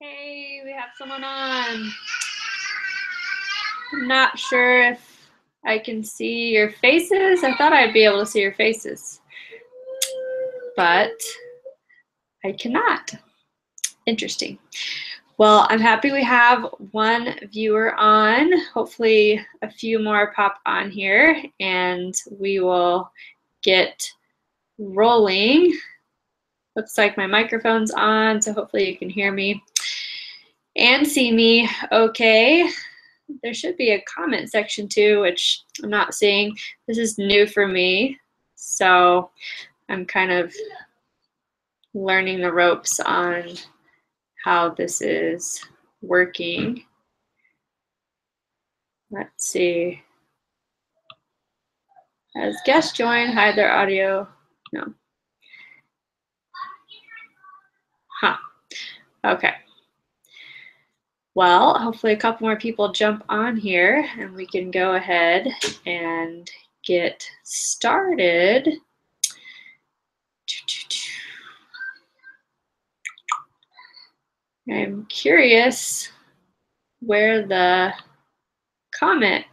Hey, we have someone on. I'm not sure if I can see your faces. I thought I'd be able to see your faces, but I cannot. Interesting. Well, I'm happy we have one viewer on. Hopefully a few more pop on here and we will get rolling. Looks like my microphone's on, so hopefully you can hear me and see me okay. There should be a comment section too, which I'm not seeing. This is new for me, so I'm kind of learning the ropes on how this is working. Let's see. As guest join, hide their audio. No. Huh. Okay. Well, hopefully a couple more people jump on here and we can go ahead and get started. I'm curious where the comment.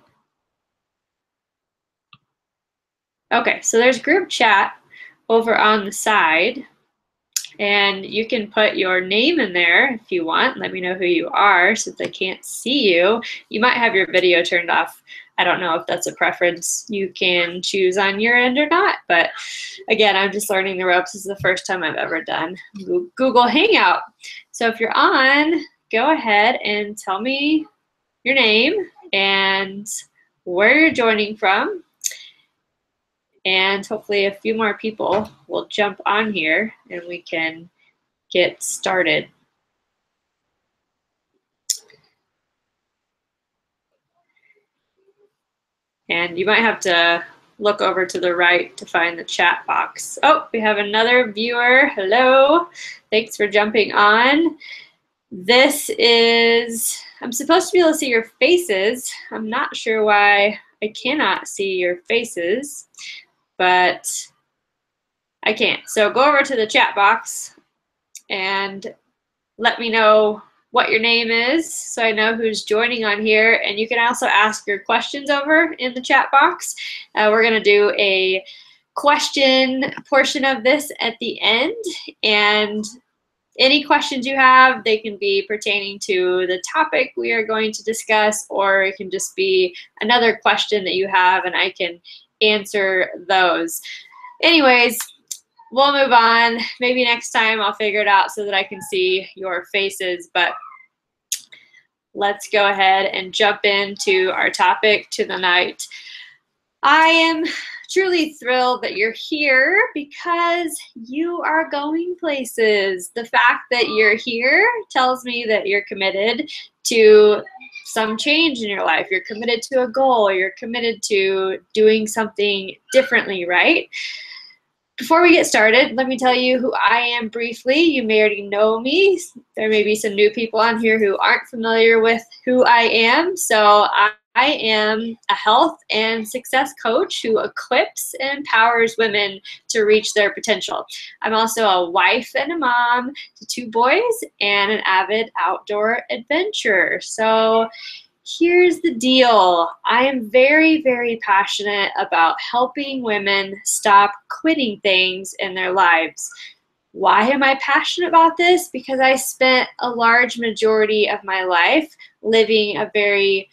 Okay, so there's group chat over on the side, and you can put your name in there if you want. Let me know who you are since I can't see you. You might have your video turned off. I don't know if that's a preference you can choose on your end or not, but again, I'm just learning the ropes. This is the first time I've ever done Google Hangout. So if you're on, go ahead and tell me your name and where you're joining from. And hopefully a few more people will jump on here and we can get started. And you might have to look over to the right to find the chat box. Oh, we have another viewer. Hello. Thanks for jumping on. This is, I'm supposed to be able to see your faces. I'm not sure why I cannot see your faces, but I can't. So go over to the chat box and let me know what your name is so I know who's joining on here. And you can also ask your questions over in the chat box. We're going to do a question portion of this at the end. And any questions you have, they can be pertaining to the topic we are going to discuss, or it can just be another question that you have and I can answer those. Anyways, we'll move on. Maybe next time I'll figure it out so that I can see your faces, but let's go ahead and jump into our topic tonight. I am truly thrilled that you're here because you are going places. The fact that you're here tells me that you're committed to some change in your life. You're committed to a goal. You're committed to doing something differently, right? Before we get started, let me tell you who I am briefly. You may already know me. There may be some new people on here who aren't familiar with who I am. So I am a health and success coach who equips and empowers women to reach their potential. I'm also a wife and a mom to 2 boys and an avid outdoor adventurer. So here's the deal. I am very, very passionate about helping women stop quitting things in their lives. Why am I passionate about this? Because I spent a large majority of my life living a very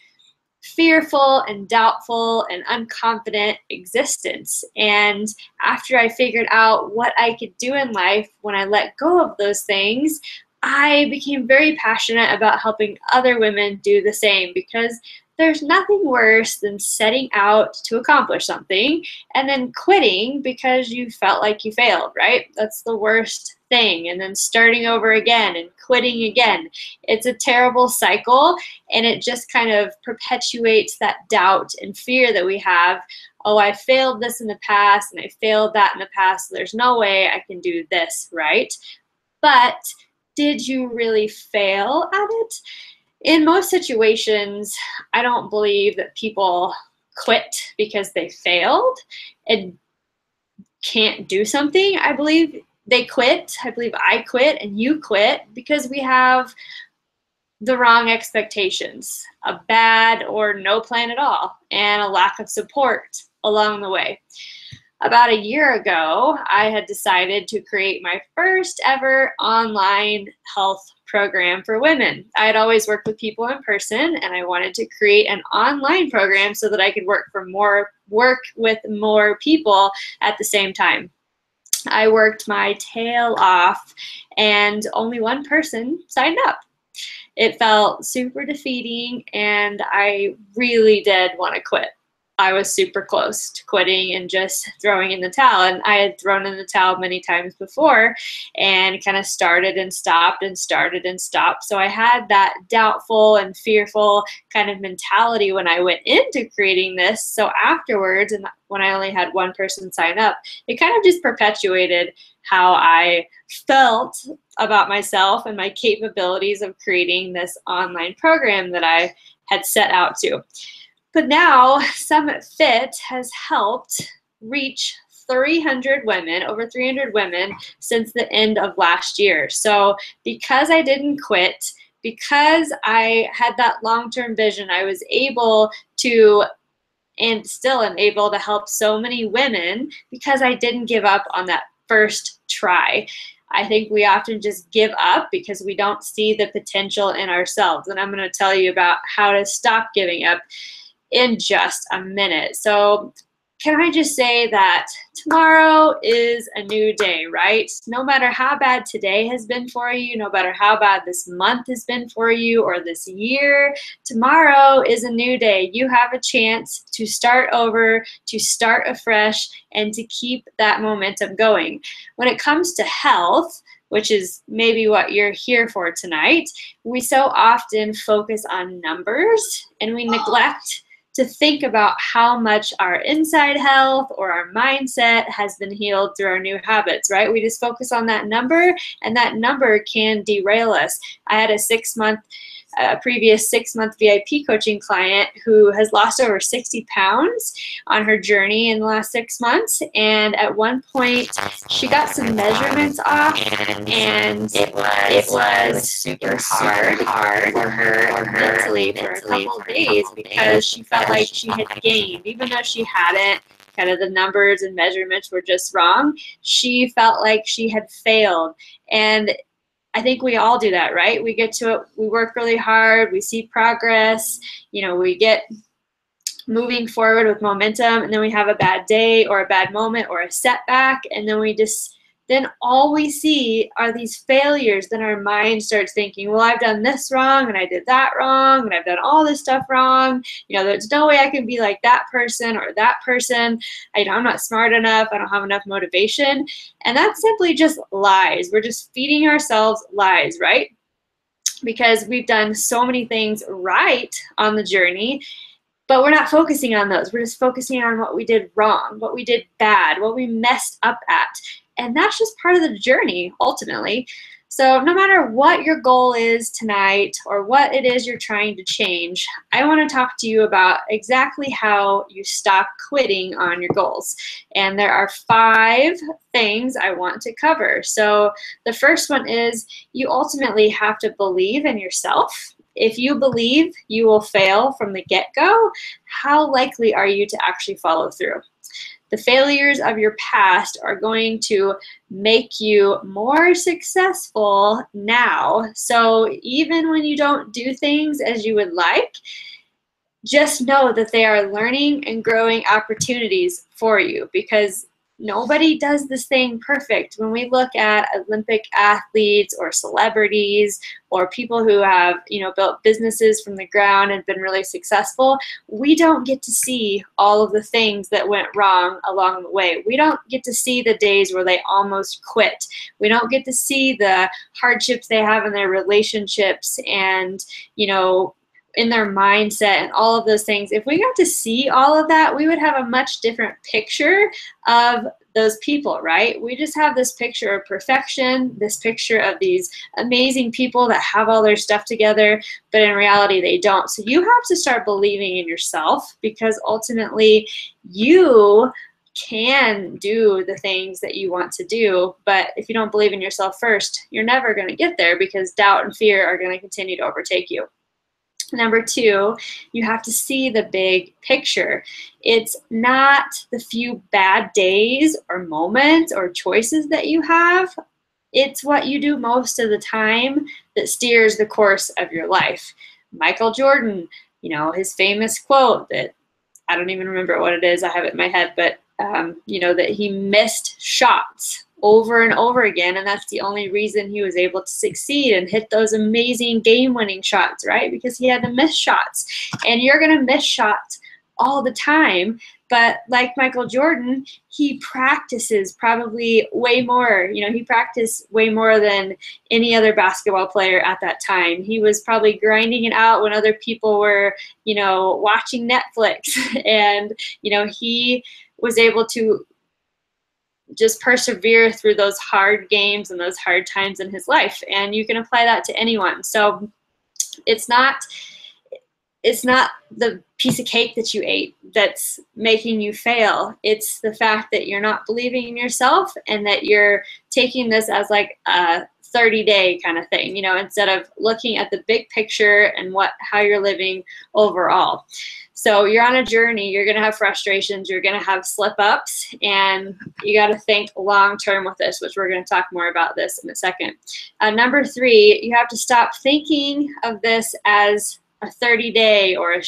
fearful and doubtful and unconfident existence. And after I figured out what I could do in life when I let go of those things, I became very passionate about helping other women do the same, because there's nothing worse than setting out to accomplish something and then quitting because you felt like you failed, right? That's the worst thing. And then starting over again and quitting again. It's a terrible cycle, and it just kind of perpetuates that doubt and fear that we have. Oh, I failed this in the past and I failed that in the past, so there's no way I can do this, right? But did you really fail at it? In most situations, I don't believe that people quit because they failed and can't do something. I believe they quit. I believe I quit and you quit because we have the wrong expectations, a bad or no plan at all, and a lack of support along the way. About a year ago, I had decided to create my first ever online health program for women. I had always worked with people in person, and I wanted to create an online program so that I could work with more people at the same time. I worked my tail off, and only one person signed up. It felt super defeating, and I really did want to quit. I was super close to quitting and just throwing in the towel. And I had thrown in the towel many times before and kind of started and stopped and started and stopped. So I had that doubtful and fearful kind of mentality when I went into creating this. So afterwards, and when I only had one person sign up, it kind of just perpetuated how I felt about myself and my capabilities of creating this online program that I had set out to. But now Summit Fit has helped reach 300 women, over 300 women since the end of last year. So because I didn't quit, because I had that long-term vision, I was able to, and still am able to, help so many women because I didn't give up on that first try. I think we often just give up because we don't see the potential in ourselves. And I'm going to tell you about how to stop giving up in just a minute. So can I just say that tomorrow is a new day, right? No matter how bad today has been for you, no matter how bad this month has been for you or this year, tomorrow is a new day. You have a chance to start over, to start afresh, and to keep that momentum going. When it comes to health, which is maybe what you're here for tonight, we so often focus on numbers and we neglect to think about how much our inside health or our mindset has been healed through our new habits, right? We just focus on that number, and that number can derail us. I had a previous 6-month VIP coaching client who has lost over 60 pounds on her journey in the last 6 months. And at one point, she got some measurements off, and it was super hard for her mentally for a couple of days because she felt like she had gained, even though she hadn't. Kind of the numbers and measurements were just wrong. She felt like she had failed. And I think we all do that, right? We get to it, we work really hard, we see progress, we get moving forward with momentum, and then we have a bad day or a bad moment or a setback, and then all we see are these failures. Then our mind starts thinking, well, I've done this wrong, and I did that wrong, and I've done all this stuff wrong. There's no way I can be like that person or that person. I'm not smart enough. I don't have enough motivation. And that's simply just lies. We're just feeding ourselves lies, right? Because we've done so many things right on the journey, but we're not focusing on those. We're just focusing on what we did wrong, what we did bad, what we messed up at. And that's just part of the journey, ultimately. So no matter what your goal is tonight or what it is you're trying to change, I want to talk to you about exactly how you stop quitting on your goals. And there are 5 things I want to cover. So the first one is you ultimately have to believe in yourself. If you believe you will fail from the get-go, how likely are you to actually follow through? The failures of your past are going to make you more successful now. So even when you don't do things as you would like, just know that they are learning and growing opportunities for you, because nobody does this thing perfect. When we look at Olympic athletes or celebrities or people who have, built businesses from the ground and been really successful, we don't get to see all of the things that went wrong along the way. We don't get to see the days where they almost quit. We don't get to see the hardships they have in their relationships and, in their mindset and all of those things. If we got to see all of that, we would have a much different picture of those people, right? We just have this picture of perfection, this picture of these amazing people that have all their stuff together, but in reality they don't. So you have to start believing in yourself, because ultimately you can do the things that you want to do, but if you don't believe in yourself first, you're never going to get there because doubt and fear are going to continue to overtake you. Number two, you have to see the big picture. It's not the few bad days or moments or choices that you have. It's what you do most of the time that steers the course of your life. Michael Jordan, his famous quote that I don't even remember what it is. I have it in my head, but that he missed shots over and over again, and that's the only reason he was able to succeed and hit those amazing game-winning shots, right? Because he had to miss shots. And you're going to miss shots all the time, but like Michael Jordan, he practices probably way more. He practiced way more than any other basketball player at that time. He was probably grinding it out when other people were, watching Netflix. And, he was able to just persevere through those hard games and those hard times in his life. And you can apply that to anyone. So it's not the piece of cake that you ate that's making you fail. It's the fact that you're not believing in yourself and that you're taking this as like a 30-day kind of thing, instead of looking at the big picture and how you're living overall. So you're on a journey, you're going to have frustrations, you're going to have slip-ups, and you got to think long-term with this, which we're going to talk more about this in a second. Number three, you have to stop thinking of this as a 30-day or a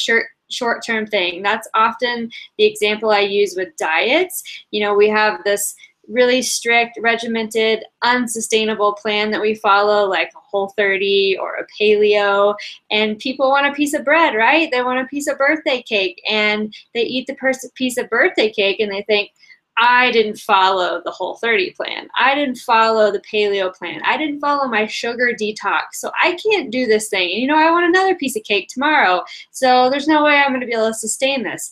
short-term thing. That's often the example I use with diets. We have this really strict, regimented, unsustainable plan that we follow, like a Whole30 or a paleo, and people want a piece of bread, right? They want a piece of birthday cake, and they eat the piece of birthday cake and they think, I didn't follow the Whole30 plan. I didn't follow the paleo plan. I didn't follow my sugar detox. So I can't do this thing. And, I want another piece of cake tomorrow. So there's no way I'm going to be able to sustain this.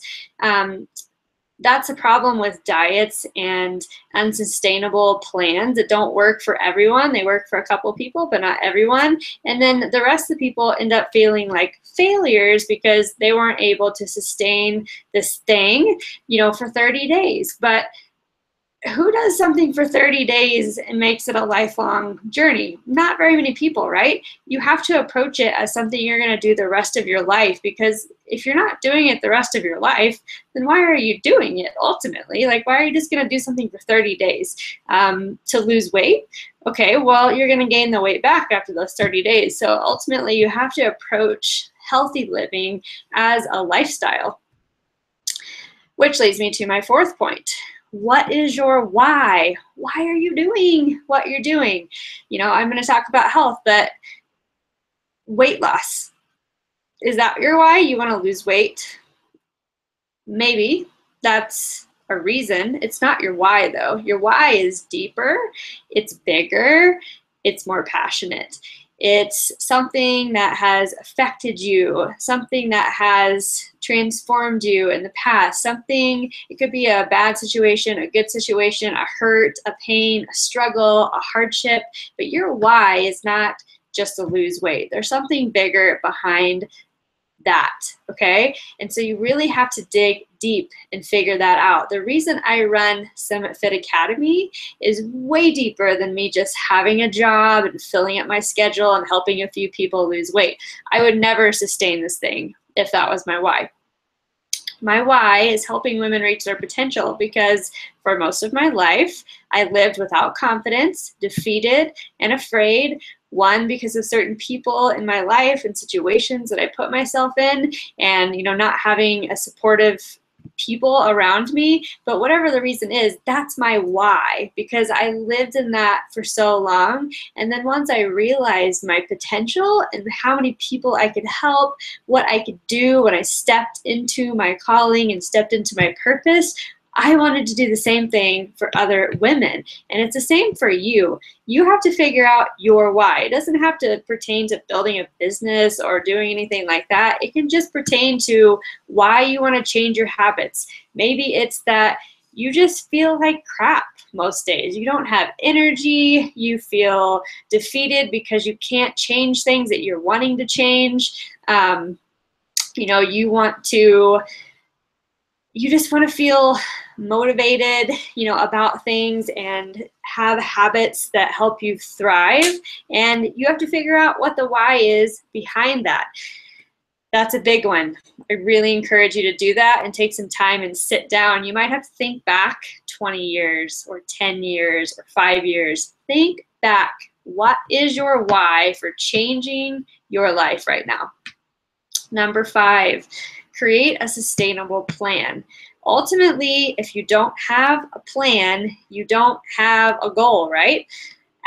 That's a problem with diets and unsustainable plans that don't work for everyone. They work for a couple people, but not everyone. And then the rest of the people end up feeling like failures because they weren't able to sustain this thing, for 30 days. But who does something for 30 days and makes it a lifelong journey? Not very many people, right? You have to approach it as something you're going to do the rest of your life, because if you're not doing it the rest of your life, then why are you doing it ultimately? Like, why are you just going to do something for 30 days to lose weight? Okay, well, you're going to gain the weight back after those 30 days. So ultimately, you have to approach healthy living as a lifestyle. Which leads me to my fourth point. What is your why? Why are you doing what you're doing? I'm going to talk about health, but weight loss. Is that your why? You want to lose weight? Maybe that's a reason. It's not your why, though. Your why is deeper, it's bigger, it's more passionate. It's something that has affected you, something that has transformed you in the past, it could be a bad situation, a good situation, a hurt, a pain, a struggle, a hardship, but your why is not just to lose weight. There's something bigger behind that, okay? And so you really have to dig deep and figure that out. The reason I run Summit Fit Academy is way deeper than me just having a job and filling up my schedule and helping a few people lose weight. I would never sustain this thing if that was my why. My why is helping women reach their potential, because for most of my life, I lived without confidence, defeated, and afraid. One, because of certain people in my life and situations that I put myself in, and not having a supportive people around me. But whatever the reason is, that's my why, because I lived in that for so long. And then once I realized my potential and how many people I could help, what I could do when I stepped into my calling and stepped into my purpose, I wanted to do the same thing for other women. And it's the same for you. You have to figure out your why. It doesn't have to pertain to building a business or doing anything like that. It can just pertain to why you want to change your habits. Maybe it's that you just feel like crap most days. You don't have energy. You feel defeated because you can't change things that you're wanting to change. You want to you just want to feel motivated, about things and have habits that help you thrive. And you have to figure out what the why is behind that. That's a big one. I really encourage you to do that and take some time and sit down. You might have to think back 20 years or 10 years or 5 years. Think back. What is your why for changing your life right now? Number 5, create a sustainable plan. Ultimately, if you don't have a plan, you don't have a goal, right?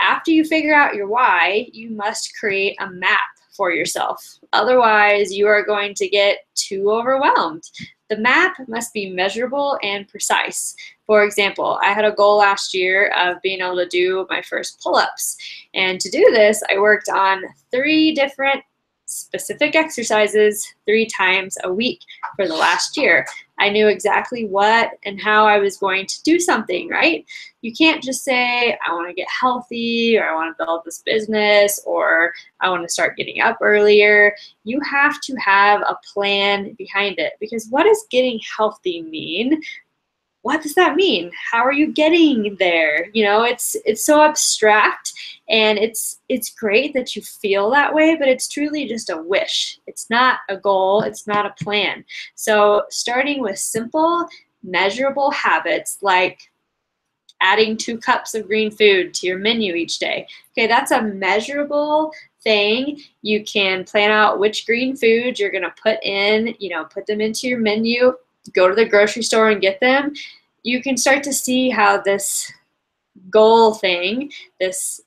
After you figure out your why, you must create a map for yourself. Otherwise, you are going to get too overwhelmed. The map must be measurable and precise. For example, I had a goal last year of being able to do my first pull-ups. And to do this, I worked on 3 different specific exercises 3 times a week for the last year. I knew exactly what and how I was going to do something, right? You can't just say, I want to get healthy, or I want to build this business, or I want to start getting up earlier. You have to have a plan behind it, because what does getting healthy mean? What does that mean? How are you getting there? It's so abstract, and it's great that you feel that way, but it's truly just a wish. It's not a goal. It's not a plan. So starting with simple, measurable habits like adding 2 cups of green food to your menu each day. Okay, that's a measurable thing. You can plan out which green foods you're going to put them into your menu. Go to the grocery store and get them. You can start to see how this goal thing, this,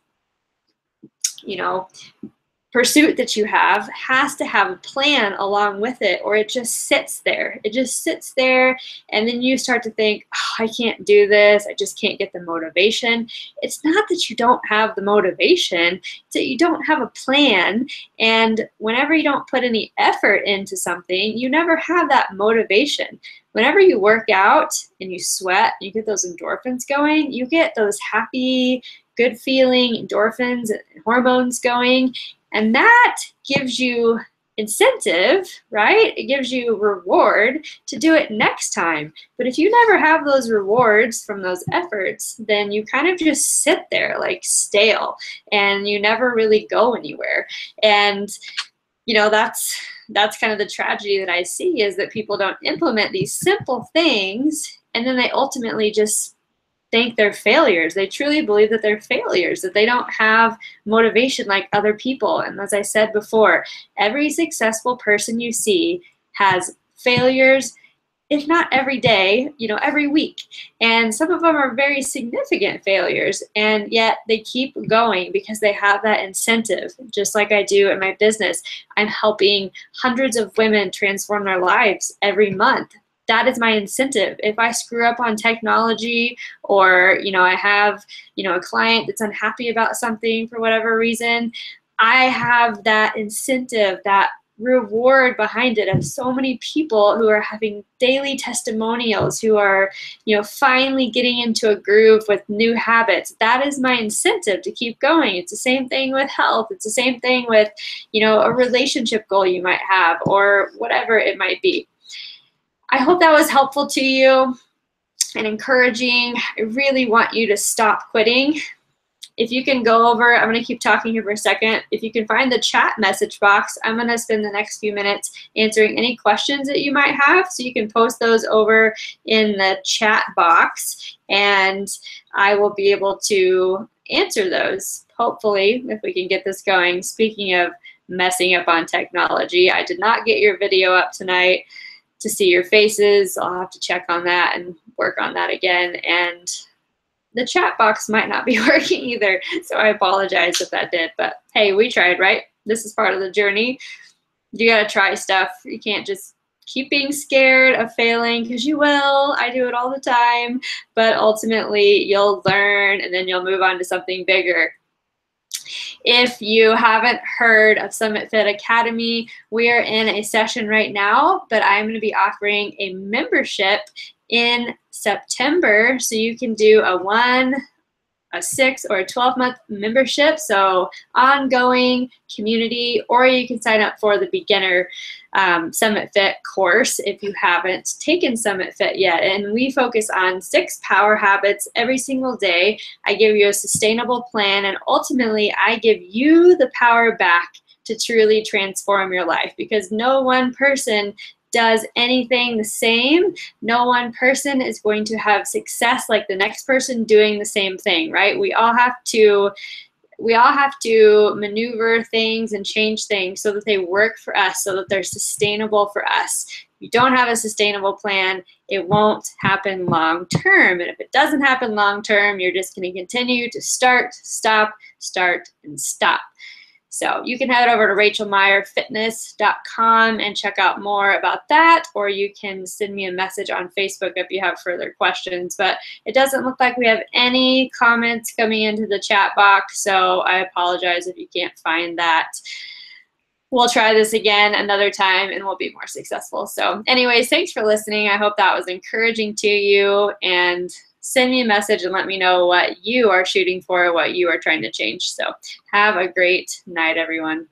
pursuit that you have, has to have a plan along with it, or it just sits there. It just sits there, and then you start to think, oh, I can't do this. I just can't get the motivation. It's not that you don't have the motivation, it's that you don't have a plan, and whenever you don't put any effort into something, you never have that motivation. Whenever you work out and you sweat, you get those endorphins going, you get those happy, good feeling endorphins and hormones going, and that gives you incentive, right? It gives you reward to do it next time. But if you never have those rewards from those efforts, then you kind of just sit there like stale, and you never really go anywhere. And that's kind of the tragedy that I see, is that people don't implement these simple things, and then they ultimately just think they're failures. They truly believe that they're failures, that they don't have motivation like other people. And as I said before, every successful person you see has failures, if not every day, every week. And some of them are very significant failures, and yet they keep going because they have that incentive. Just like I do in my business, I'm helping hundreds of women transform their lives every month. That is my incentive. If I screw up on technology, or I have a client that's unhappy about something for whatever reason, I have that incentive, that reward behind it, of so many people who are having daily testimonials, who are finally getting into a groove with new habits. That is my incentive to keep going. It's the same thing with health. It's the same thing with a relationship goal you might have, or whatever it might be. I hope that was helpful to you and encouraging. I really want you to stop quitting. If you can go over, I'm going to keep talking here for a second. If you can find the chat message box, I'm going to spend the next few minutes answering any questions that you might have. So you can post those over in the chat box, and I will be able to answer those, hopefully, if we can get this going. Speaking of messing up on technology, I did not get your video up tonight to see your faces. I'll have to check on that and work on that again. And the chat box might not be working either, so I apologize if that did. But hey, we tried, right? This is part of the journey. You gotta try stuff. You can't just keep being scared of failing, because you will. I do it all the time. But ultimately, you'll learn, and then you'll move on to something bigger. If you haven't heard of Summit Fit Academy, we are in a session right now, but I'm going to be offering a membership in September, so you can do a a 6 or a 12-month membership, so ongoing community, or you can sign up for the beginner Summit Fit course if you haven't taken Summit Fit yet. And we focus on 6 power habits every single day. I give you a sustainable plan, and ultimately I give you the power back to truly transform your life, because no one person does anything the same. No one person is going to have success like the next person doing the same thing, right? We all have to maneuver things and change things so that they work for us, so that they're sustainable for us. If you don't have a sustainable plan, it won't happen long term. And if it doesn't happen long term, you're just going to continue to start, stop, start, and stop. So you can head over to rachelmeyerfitness.com and check out more about that, or you can send me a message on Facebook if you have further questions. But it doesn't look like we have any comments coming into the chat box, so I apologize if you can't find that. We'll try this again another time and we'll be more successful. So anyways, thanks for listening. I hope that was encouraging to you, and send me a message and let me know what you are shooting for, what you are trying to change. So have a great night, everyone.